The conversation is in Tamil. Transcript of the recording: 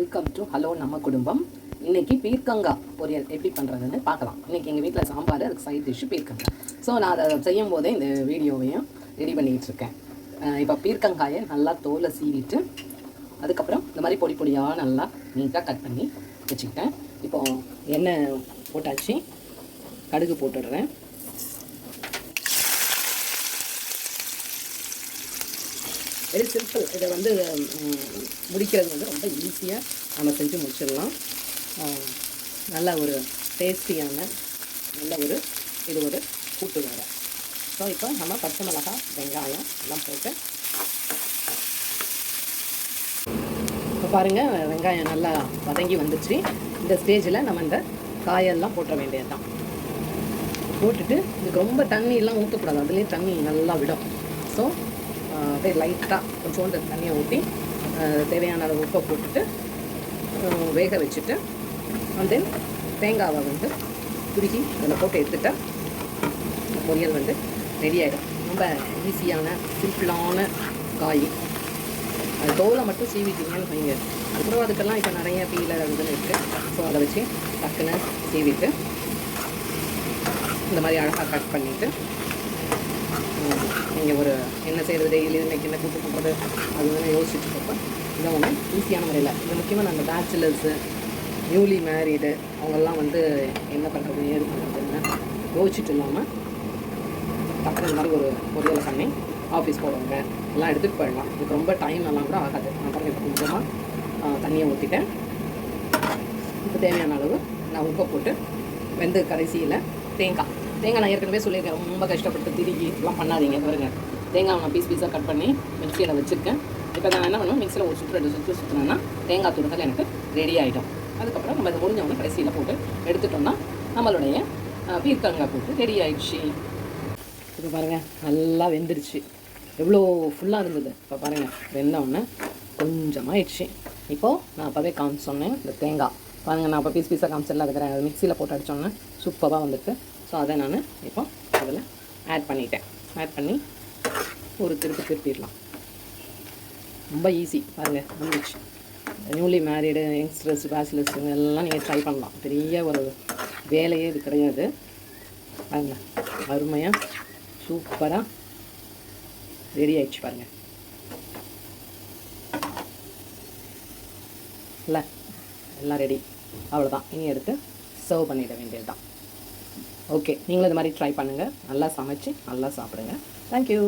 வெல்கம் டு ஹலோ நம்ம குடும்பம். இன்றைக்கி பீர்க்கங்காய் பொரியல் எப்படி பண்ணுறதுன்னு பார்க்கலாம். இன்றைக்கி எங்கள் வீட்டில் சாம்பார், அதுக்கு சைட் டிஷ்ஷு பீர்க்கங்காய். ஸோ நான் அதை செய்யும் போதே இந்த வீடியோவையும் ரெடி பண்ணிகிட்ருக்கேன். இப்போ பீர்க்கங்காயை நல்லா தோலை சீவிட்டு அதுக்கப்புறம் இந்த மாதிரி பொடி பொடியாக நல்லா நீட்டாக கட் பண்ணி வச்சுக்கிட்டேன். இப்போது எண்ணெய் போட்டாச்சு, கடுகு போட்டுடுறேன். Very simple. இதை வந்து முடிக்கிறது வந்து ரொம்ப ஈஸியாக நம்ம செஞ்சு முடிச்சிடலாம். நல்ல ஒரு டேஸ்டியான நல்ல ஒரு இது ஒரு கூட்டு வேறு. ஸோ இப்போ நம்ம பச்சை மிளகாய், வெங்காயம் எல்லாம் போட்டு இப்போ பாருங்கள், வெங்காயம் நல்லா வதங்கி வந்துச்சு. இந்த ஸ்டேஜில் நம்ம இந்த காயெல்லாம் போட்டுற வேண்டியது தான். போட்டுட்டு இதுக்கு ரொம்ப தண்ணியெல்லாம் ஊற்றக்கூடாது, அதுலேயே தண்ணி நல்லா விடும். ஸோ அப்படியே லைட்டாக கொஞ்சோண்டு தண்ணியை ஊற்றி தேவையான அளவு உப்பை போட்டுட்டு வேக வச்சுட்டு தென் தேங்காவை வந்து துருக்கி அதில் போட்டு எடுத்துட்டா பொரியல் வந்து ரெடி ஆகிடும். ரொம்ப ஈஸியான சிம்பிளான காய். அது தோலை மட்டும் சீவிட்டிங்கன்னு வைங்க. அதுக்கப்புறம் அதுக்கெல்லாம் இப்போ நிறைய பீலர் அதுன்னு இருக்குது. ஸோ அதை வச்சு டக்குன்னு சீவிட்டு இந்த மாதிரி அழகாக கட் பண்ணிவிட்டு நீங்கள் ஒரு என்ன செய்கிறது, டெய்லி இன்றைக்கி என்ன கூட்டு பண்ணுறது அதுன்னு யோசிச்சுட்டு இருப்பேன். இதை ஒன்று ஈஸியான முறையில் இது முக்கியமாக அந்த பேச்சுலர்ஸு, நியூலி மேரீடு அவங்கெல்லாம் வந்து என்ன பண்ணுறது ஏது பண்ணுறதுன்னு யோசிச்சுட்டு இல்லாமல் டக்குனு இந்த மாதிரி ஒரு பொரியலை பண்ணி ஆஃபீஸ் போடுவாங்க எல்லாம் எடுத்துகிட்டு போயிடலாம். இதுக்கு ரொம்ப டைம் எல்லாம் கூட ஆகாது. நான் பாருங்கள் இப்போ கொஞ்சமாக தண்ணியை ஊற்றிட்டேன். இப்போ தேவையான அளவு நான் உப்பை போட்டு வெந்து கடைசியில் தேங்காய் நான் ஏற்கனவே சொல்லியிருக்கேன், ரொம்ப கஷ்டப்பட்டு திருகி எல்லாம் பண்ணாதீங்க. பாருங்கள், தேங்காய் நான் பீஸாக கட் பண்ணி மிக்சியில் வச்சுருக்கேன். இப்போ நான் என்ன பண்ணுவேன், மிக்சியில் ஒரு சுற்றுனா தேங்காய் துருங்கள் எனக்கு ரெடி ஆகிடும். அதுக்கப்புறம் நம்ம அதை முடிஞ்சவொன்னே கடைசியில் போட்டு எடுத்துட்டோம்னா நம்மளுடைய பீர்க்கங்காய் போட்டு ரெடி ஆகிடுச்சு. இப்போ பாருங்கள், நல்லா வெந்துடுச்சு. எவ்வளோ ஃபுல்லாக இருந்தது. இப்போ பாருங்கள், வெந்தவுடனே கொஞ்சமாக ஆயிடுச்சு. இப்போது நான் அப்போவே சொன்னேன் இந்த தேங்காய் பாருங்கள், நான் அப்போ பீஸாக காமிச்சிடலாம் இருக்கிறேன். அது மிக்சியில் போட்டு அடித்தோன்னே சூப்பராக வந்துட்டு. ஸோ அதை நான் இப்போ அதில் ஆட் பண்ணிட்டேன். ஆட் பண்ணி ஒரு திருப்பிடலாம். ரொம்ப ஈஸி பாருங்கள், வந்துச்சு. நியூலி மேரீடு, யங்ஸ்டர்ஸ், பேச்சுலர்ஸ் எல்லாம் நீங்கள் ட்ரை பண்ணலாம். பெரிய ஒரு வேலையே இது கிடையாது. பாருங்கள், அருமையாக சூப்பராக ரெடி ஆகிடுச்சு. பாருங்கள், இல்லை எல்லாம் ரெடி. அவ்வளோதான், இனி எடுத்து சர்வ் பண்ணிட வேண்டியது தான். ஓகே, நீங்களும் இது மாதிரி ட்ரை பண்ணுங்கள். நல்லா சமைச்சு நல்லா சாப்பிடுங்க. தேங்க்யூ.